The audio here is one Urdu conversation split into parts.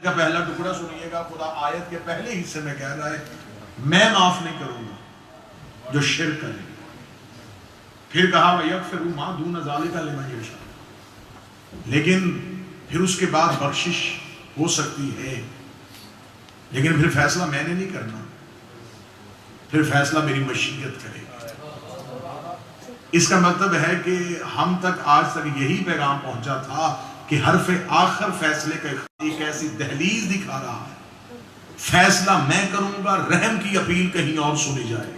کا پہلا ٹکڑا سنیے گا. خدا آیت کے پہلے حصے میں کہہ رہا ہے میں معاف نہیں کروں گا جو شرک کرے. پھر کہا وَيَغْفِرُ مَا دُونَ ذَلِكَ لِمَن يَشَاءُ. لیکن پھر اس کے بعد بخشش ہو سکتی ہے، لیکن پھر فیصلہ میں نے نہیں کرنا، پھر فیصلہ میری مشیت کرے گی. اس کا مطلب ہے کہ ہم تک آج تک یہی پیغام پہنچا تھا کہ حرف آخر فیصلے کا ایک ایسی دہلیز دکھا رہا ہے، فیصلہ میں کروں گا، رحم کی اپیل کہیں اور سنی جائے.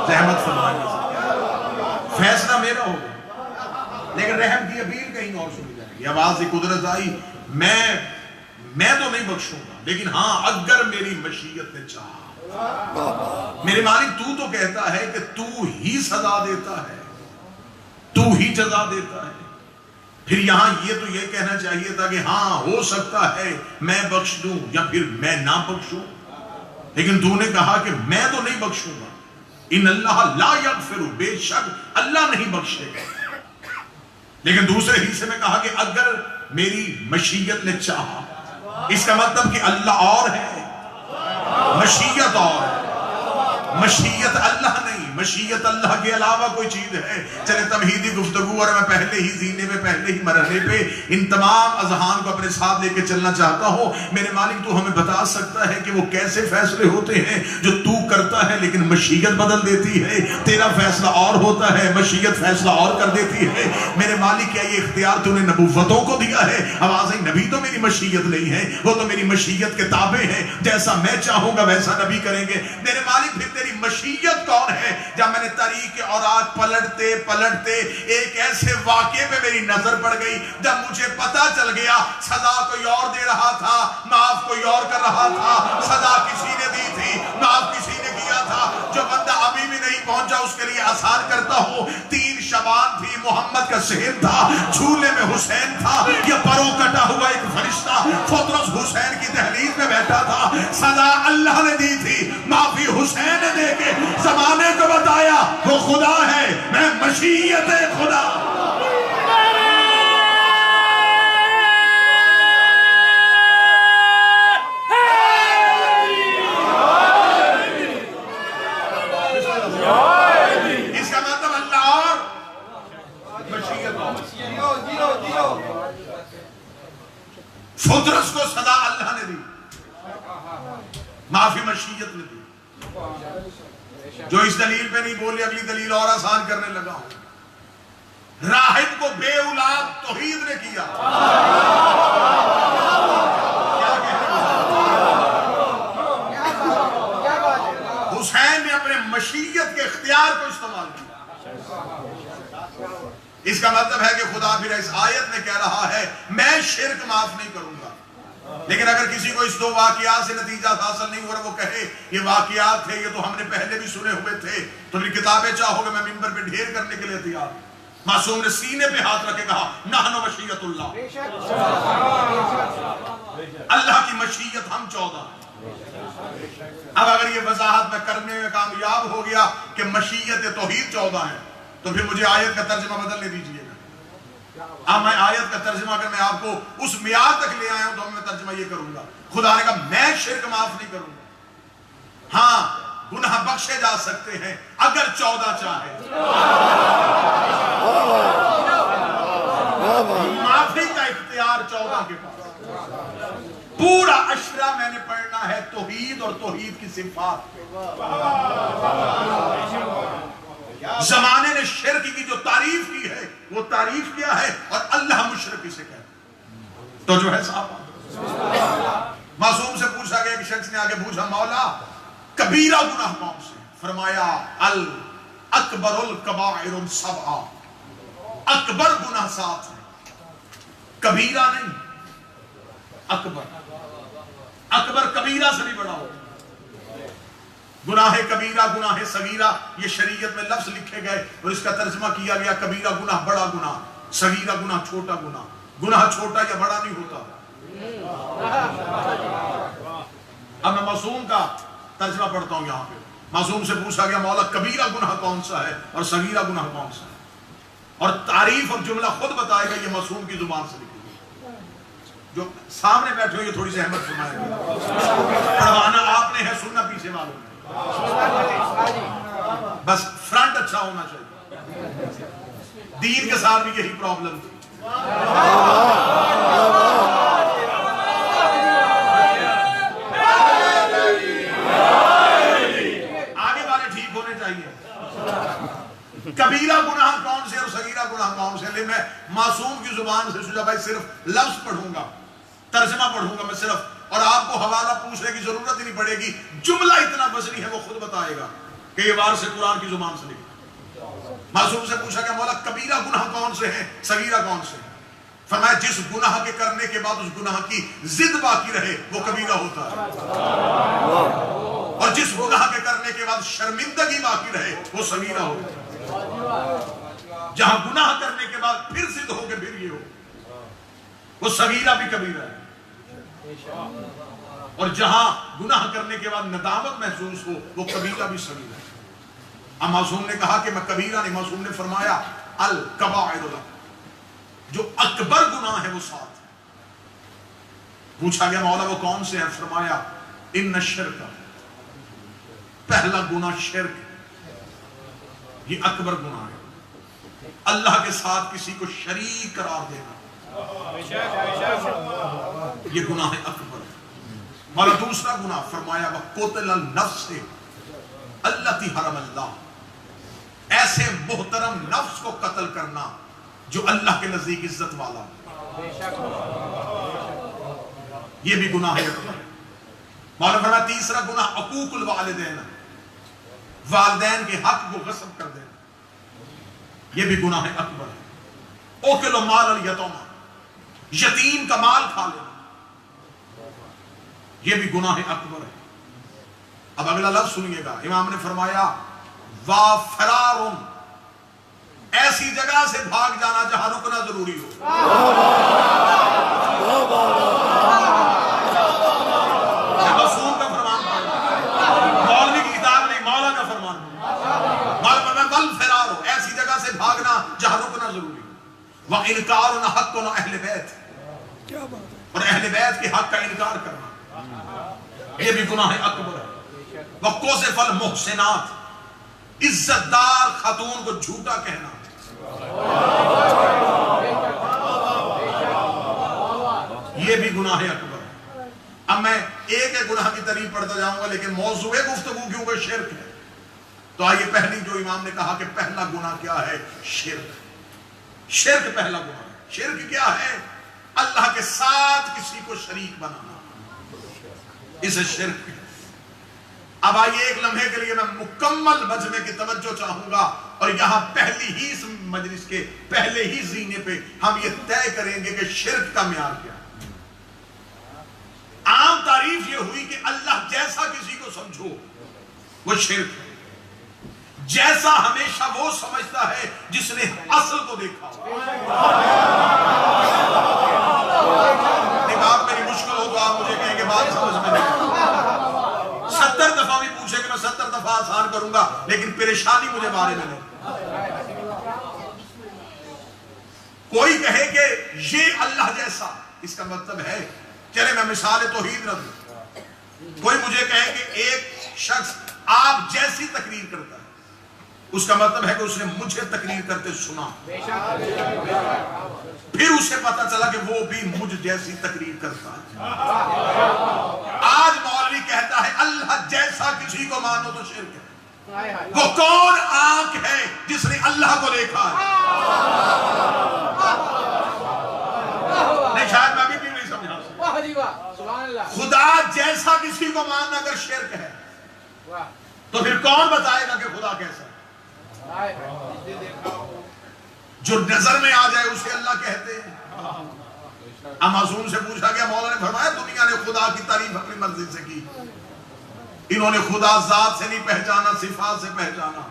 رحمت فرمائیے، فیصلہ میرا ہوگا لیکن رحم کی اپیل کہیں اور سنی جائے گی. آواز قدرت آئی، میں تو نہیں بخشوں گا، لیکن ہاں اگر میری مشیت نے چاہا. میرے مالک تو کہتا ہے کہ تو ہی سزا دیتا ہے، تو ہی جزا دیتا ہے. پھر یہاں یہ کہنا چاہیے تھا کہ ہاں ہو سکتا ہے میں بخش دوں یا پھر میں نہ بخشوں، لیکن تو نے کہا کہ میں تو نہیں بخشوں گا. ان اللہ لا یغفر، بے شک اللہ نہیں بخشے گا. لیکن دوسرے حصے میں کہا کہ اگر میری مشیت نے چاہا، اس کا مطلب کہ اللہ اور ہے، مشیت اور ہے. مشیت اللہ نہیں، مشیت اللہ کے علاوہ کوئی چیز ہے. چلے تمہیدی گفتگو، اور میں پہلے ہی زینے پہ، پہلے ہی مرحلے پہ ان تمام اذہان کو اپنے ساتھ لے کے چلنا چاہتا ہوں. میرے مالک تو ہمیں بتا سکتا ہے کہ وہ کیسے فیصلے ہوتے ہیں جو تو کرتا ہے لیکن مشیت بدل دیتی ہے. تیرا فیصلہ اور ہوتا ہے، مشیت فیصلہ اور کر دیتی ہے. میرے مالک کیا یہ اختیار تو نے نبوتوں کو دیا ہے؟ آواز نبی تو میری مشیت نہیں ہے، وہ تو میری مشیت کے تابع ہیں. جیسا میں چاہوں گا ویسا نبی کریں گے. میرے مالک پھر تیری مشیت کون ہے؟ جب میں نے تاریخ کے اوراق پلٹتے ایک ایسے واقعے پہ میری نظر پڑ گئی، جب مجھے پتا چل گیا سزا کوئی اور دے رہا تھا، معاف کوئی اور کر رہا تھا. سزا کسی نے دی تھی، معاف کسی نے کیا تھا. جو بندہ ابھی بھی نہیں پہنچا اس کے لیے آسان کرتا ہوں. 3 شبان تھی، محمد کا شہر تھا، جھولے میں حسین تھا، یہ پروں کٹا ہوا ایک فرشتہ فطرس حسین کی دہلیز میں بیٹھا تھا. سزا اللہ نے دی تھی، معافی حسین نے دے کے زمانے کو بتایا وہ خدا ہے، میں مشیت خدا. اس کا مطلب اللہ اور مشیت اور. فطرس کو سزا اللہ نے دی، معافی مشیت نے دی. جو اس دلیل پہ نہیں بولے اگلی دلیل اور آسان کرنے لگا ہوں. راہب کو بے اولاد توحید نے کیا. حسین نے اپنے مشیت کے اختیار کو استعمال کیا. اس کا مطلب ہے کہ خدا پھر اس آیت میں کہہ رہا ہے میں شرک معاف نہیں کروں گا. لیکن اگر کسی کو اس 2 واقعات سے نتیجہ حاصل نہیں ہو رہا، وہ کہے یہ واقعات تھے، یہ تو ہم نے پہلے بھی سنے ہوئے تھے، تو پھر کتابیں چاہو گے میں منبر پہ ڈھیر کرنے کے لیے تیار. معصوم نے سینے پہ ہاتھ رکھ کے کہا نحن مشیت اللہ، اللہ کی مشیت ہم 14. اب اگر یہ وضاحت میں کرنے میں کامیاب ہو گیا کہ مشیت توحید 14 ہے، تو پھر مجھے آیت کا ترجمہ بدلنے دیجئے گا. اب میں آیت کا ترجمہ اگر میں آپ کو اس میعاد تک لے آیا ہوں تو میں ترجمہ یہ کروں گا. خدا نے کہا میں شرک معاف نہیں کروں گا. ہاں گناہ بخشے جا سکتے ہیں اگر 14 چاہے. معافی کا اختیار 14 کے پاس. پورا اشرا میں نے پڑھنا ہے توحید اور توحید کی صفات. زمانے نے شرک کی جو تعریف کی ہے وہ تعریف کیا ہے، اور اللہ مشرک اسے کہتا ہے. تو جو ہے صاحب معصوم سے پوچھا گیا، کہ شخص نے آگے پوچھا مولا کبیرہ گناہ کون سے؟ فرمایا اکبر الکبائر 7. اکبر گناہ 7 ہے، کبیرہ نہیں. اکبر کبیرہ سے بھی بڑا ہو. گناہ کبیرہ، گناہ صغیرہ، یہ شریعت میں لفظ لکھے گئے اور اس کا ترجمہ کیا گیا کبیرہ گناہ بڑا گناہ، صغیرہ گناہ چھوٹا گناہ. گناہ چھوٹا یا بڑا نہیں ہوتا. اب میں معصوم کا ترجمہ پڑھتا ہوں. یہاں پہ معصوم سے پوچھا گیا مولا کبیرہ گناہ کون سا ہے اور صغیرہ گناہ کون سا ہے؟ اور تعریف اور جملہ خود بتائے گا، یہ معصوم کی زبان سے لکھی گئی. جو سامنے بیٹھے ہو یہ تھوڑی سی احمد فرمائے گا، پڑھوانا آپ نے ہے، سننا پیچھے والوں نے، بس فرنٹ اچھا ہونا چاہیے۔ دین کے ساتھ بھی یہی پرابلم تھی، آگے والے ٹھیک ہونے چاہیے۔ کبیرہ گناہ کون سے اور صغیرہ گناہ کون سے؟ لے میں معصوم کی زبان سے شجاع بھائی صرف لفظ پڑھوں گا، ترجمہ پڑھوں گا میں صرف، اور آپ کو حوالہ پوچھنے کی ضرورت ہی نہیں پڑے گی، جملہ اتنا وزنی ہے وہ خود بتائے گا کہ یہ وارث قرآن کی زبان سے لکھا۔ معصوم سے پوچھا کہ مولا کبیرہ گناہ کون سے ہیں، صغیرہ کون سے ہیں؟ فرمایا جس گناہ کے کرنے کے بعد اس گناہ کی ضد باقی رہے وہ کبیرہ ہوتا ہے، اور جس گناہ کے کرنے کے بعد شرمندگی باقی رہے وہ صغیرہ ہوتا ہے۔ جہاں گناہ کرنے کے بعد پھر ضد ہو کے پھر یہ ہو وہ صغیرہ بھی کبیرہ ہے، اور جہاں گناہ کرنے کے بعد ندامت محسوس ہو وہ کبیرہ بھی صغیرہ ہے۔ اب معصوم نے کہا کہ میں کبیرہ نہیں، معصوم نے فرمایا الکبائر، جو اکبر گناہ ہے وہ 7۔ پوچھا گیا مولا وہ کون سے ہیں؟ فرمایا ان الشرک، پہلا گناہ شرک، یہ اکبر گناہ ہے، اللہ کے ساتھ کسی کو شریک قرار دینا، یہ گناہ اکبر ہے۔ مولا دوسرا گناہ فرمایا وَقُتْلَ النَّفْسِ الَّتِي حَرَمَ اللَّهُ، ایسے محترم نفس کو قتل کرنا جو اللہ کے نزدیک عزت والا، یہ بھی گناہ اکبر ہے۔ مولا فرمایا تیسرا گناہ عقوق الوالدین، والدین کے حق کو غصب کر دینا، یہ بھی گناہ اکبر ہے۔ اوکل مال الیتوم، یتیم کا مال کھا لینا، یہ بھی گناہ اکبر ہے۔ اب اگلا لفظ سنیے گا، امام نے فرمایا وَفَرَارٌ، ایسی جگہ سے بھاگ جانا جہاں رکنا ضروری ہو۔ معصوم کا فرمان مولوی کی کتاب نہیں، مولا کا فرمان۔ وَالْفِرَارُ، ایسی جگہ سے بھاگنا جہاں رکنا ضروری ہو۔ وَإِنْكَارٌ حَقٌّ أَهْلِ بَيْتِ، اور اہل بیت کے حق کا انکار کرنا، یہ بھی گناہ اکبر ہے۔ وَقُذِفَ الْمُحْسِنَاتِ، عزت دار خاتون کو جھوٹا کہنا، یہ بھی گناہ اکبر ہے۔ اب میں ایک ایک گناہ کی تعریف پڑھتا جاؤں گا، لیکن موضوع گفتگو کیونکہ شرک ہے، تو آئیے پہلی جو امام نے کہا کہ پہلا گناہ کیا ہے؟ شرک۔ شرک پہلا گناہ ہے۔ شرک کیا ہے؟ اللہ کے ساتھ کسی کو شریک بنانا، اسے شرک ہے۔ اب آئیے ایک لمحے کے لیے میں مکمل مجمع کی توجہ چاہوں گا، اور یہاں پہلی ہی مجلس کے پہلے ہی زینے پہ ہم یہ طے کریں گے کہ شرک کا معیار کیا ہے۔ عام تعریف یہ ہوئی کہ اللہ جیسا کسی کو سمجھو وہ شرک ہے، جیسا ہمیشہ وہ سمجھتا ہے جس نے اصل کو دیکھا ہو۔ بات میری مشکل ہو تو آپ مجھے کہیں کہ بات سمجھ میں نہیں، 70 دفعہ بھی پوچھے کہ میں 70 دفعہ آسان کروں گا، لیکن پریشانی مجھے بارے میں نہیں۔ کوئی کہے کہ یہ اللہ جیسا، اس کا مطلب ہے، چلے میں مثال توحید نہ دوں، کوئی مجھے کہے کہ ایک شخص آپ جیسی تقریر کرتا ہے، اس کا مطلب ہے کہ اس نے مجھے تقریر کرتے سنا، پھر اسے پتا چلا کہ وہ بھی مجھ جیسی تقریر کرتا ہے۔ آج مولوی کہتا ہے اللہ جیسا کسی کو مانو تو شرک ہے۔ وہ کون آنکھ ہے جس نے اللہ کو دیکھا ہے؟ نہیں، شاید میں ابھی بھی نہیں سمجھا۔ خدا جیسا کسی کو ماننا اگر شرک ہے تو پھر کون بتائے گا کہ خدا کیسا ہے؟ جو نظر میں آ جائے اسے اللہ کہتے ہیں۔ معصوم سے پوچھا گیا، مولا نے فرمایا دنیا نے خدا کی تعریف اپنی مرضی سے کی، انہوں نے خدا ذات سے نہیں پہچانا، صفات سے پہچانا۔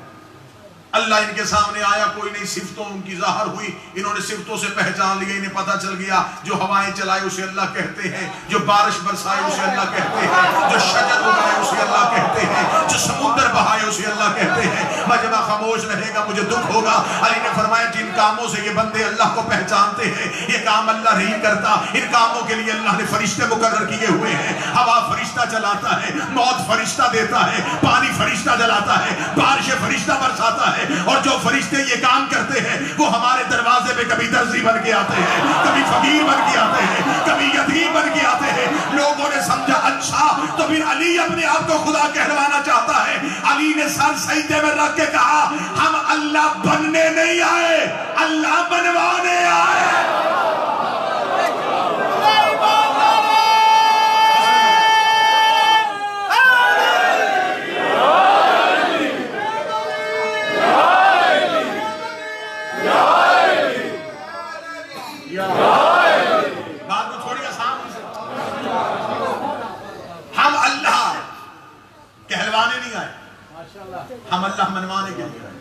اللہ ان کے سامنے آیا، کوئی نہیں، صفتوں ان کی ظاہر ہوئی، انہوں نے صفتوں سے پہچان لیا، انہیں پتہ چل گیا جو ہوائیں چلائے اسے اللہ کہتے ہیں، جو بارش برسائے اسے اللہ کہتے ہیں، جو شجر اگائے اسے اللہ کہتے ہیں، جو سمندر بہائے اسے اللہ کہتے ہیں۔ مجمع خاموش رہے گا، مجھے دکھ ہوگا۔ علی نے فرمایا جن کاموں سے یہ بندے اللہ کو پہچانتے ہیں یہ کام اللہ نہیں کرتا، ان کاموں کے لیے اللہ نے فرشتے مقرر کیے ہوئے ہیں۔ ہوا فرشتہ چلاتا ہے، موت فرشتہ دیتا ہے، پانی فرشتہ جلاتا ہے، بارش فرشتہ برساتا ہے، اور جو فرشتے یہ کام کرتے ہیں وہ ہمارے دروازے پہ کبھی درزی بن کے آتے ہیں، کبھی فقیر بن کے آتے ہیں، کبھی یتیم بن کے آتے ہیں۔ لوگوں نے سمجھا اچھا تو پھر علی اپنے آپ کو خدا کہلوانا چاہتا ہے۔ علی نے سر سجدے میں رکھ کے کہا ہم اللہ بننے نہیں آئے، اللہ بنوانے آئے۔ ہم اللہ منوانے کے لیے آئے۔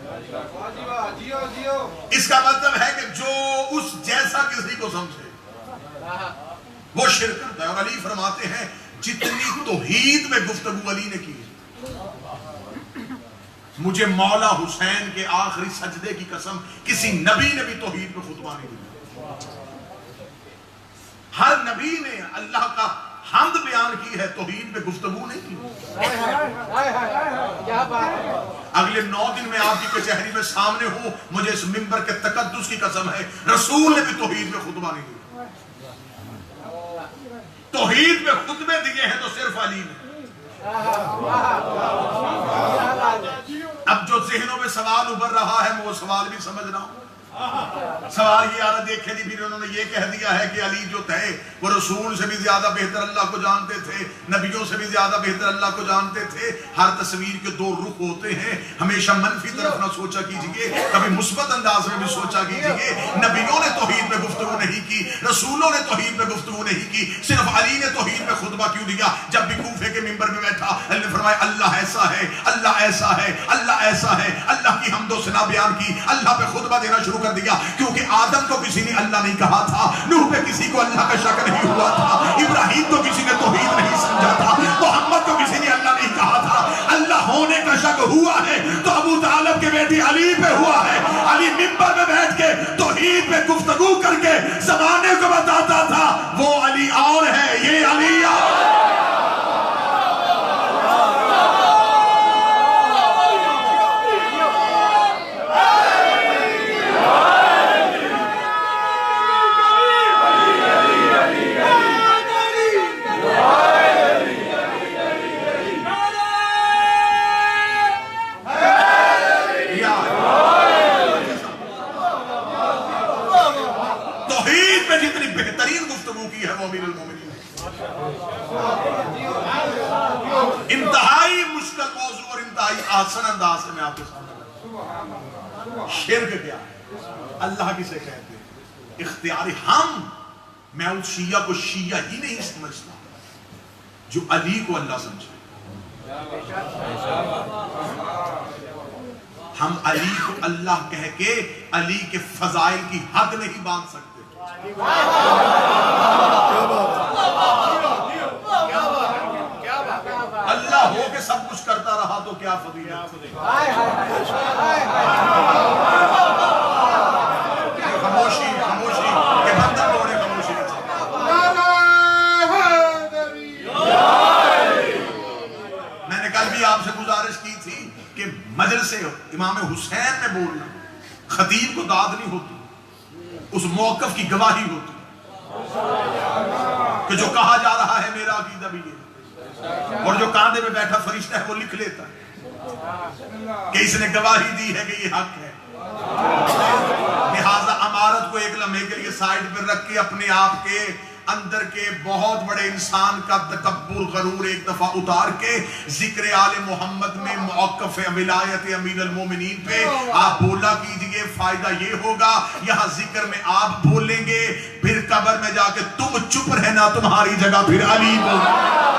اس کا مطلب ہے کہ جو اس جیسا کسی کو سمجھے وہ شرک کرتا ہے۔ اور علی فرماتے ہیں جتنی توحید میں گفتگو علی نے کی مجھے مولا حسین کے آخری سجدے کی قسم کسی نبی نے بھی توحید میں خطبہ نہیں دیا۔ ہر نبی نے اللہ کا حمد بیان کی ہے، توحید میں گفتگو نہیں کی۔ اگلے 9 دن میں آپ کی کچہری میں سامنے ہوں، مجھے اس منبر کے تقدس کی قسم ہے رسول نے بھی توحید میں خطبہ نہیں دیا۔ توحید میں خطبے دیے ہیں تو صرف علی نے۔ اب جو ذہنوں میں سوال ابھر رہا ہے میں وہ سوال بھی سمجھ رہا ہوں۔ سوال یہ آ رہا دیکھیں جی، پھر انہوں نے یہ کہہ دیا ہے کہ علی جو تھے وہ رسول سے بھی زیادہ بہتر اللہ کو جانتے تھے، نبیوں سے بھی زیادہ بہتر اللہ کو جانتے تھے۔ ہر تصویر کے 2 رخ ہوتے ہیں، ہمیشہ منفی طرف نہ سوچا کیجئے، کبھی مثبت انداز میں بھی سوچا کیجئے۔ نبیوں نے توحید میں گفتگو نہیں کی، رسولوں نے توحید میں گفتگو نہیں کی، صرف علی نے توحید میں خطبہ کیوں دیا؟ جب بھی کوفے کے منبر میں بیٹھا علی نے فرمایا اللہ ایسا ہے، اللہ ایسا ہے، اللہ ایسا ہے، اللہ کی حمد و ثنا بیان کی، اللہ پہ خطبہ دینا شروع کر دیا۔ کیونکہ آدم کو کسی نے اللہ نہیں کہا تھا، نوح پہ کسی کو اللہ کا شک نہیں ہوا تھا، ابراہیم کو کسی نے توحید نہیں سمجھا تھا، محمد کو کسی نے اللہ نہیں کہا تھا۔ اللہ ہونے کا شک ہوا ہے تو ابو طالب کے بیٹی علی پہ ہوا ہے۔ علی منبر میں بیٹھ کے توحید پہ گفتگو کر کے زمانے کو بتاتا تھا وہ علی اور ہے، یہ علی اور ہے۔ انتہائی مشکل موضوع اور انتہائی آسان انداز سے میں آپ کے سامنے شرک کیا ہے، اللہ کسے کہتے ہیں؟ اختیاری میں اس شیعہ کو شیعہ ہی نہیں سمجھتا جو علی کو اللہ سمجھے۔ ہم علی کو اللہ کہہ کے علی کے فضائل کی حد نہیں باندھ سکتے۔ اللہ ہو کے سب کچھ کرتا رہا تو کیا فضیلت۔ خاموشی خاموشی کہ بندہ توڑے خاموشی۔ میں نے کل بھی آپ سے گزارش کی تھی کہ مجلس امام حسین میں بولنا خطیب کو داد نہیں ہوتی، اس موقف کی گواہی ہوتی کہ جو کہا جا رہا ہے میرا عقیدہ بھی یہ، اور جو کاندھے میں بیٹھا فرشتہ ہے وہ لکھ لیتا ہے کہ اس نے گواہی دی ہے کہ یہ حق ہے۔ لہذا امارت کو ایک لمحے کے لیے سائیڈ پر رکھ کے اپنے آپ کے اندر کے بہت بڑے انسان کا تکبر غرور ایک دفعہ اتار کے ذکر آل محمد میں موقف ولایت امیر المومنین پہ آپ بولا کیجئے۔ فائدہ یہ ہوگا یہاں ذکر میں آپ بولیں گے، پھر قبر میں جا کے تم چپ رہنا، تمہاری جگہ پھر علی بولیں۔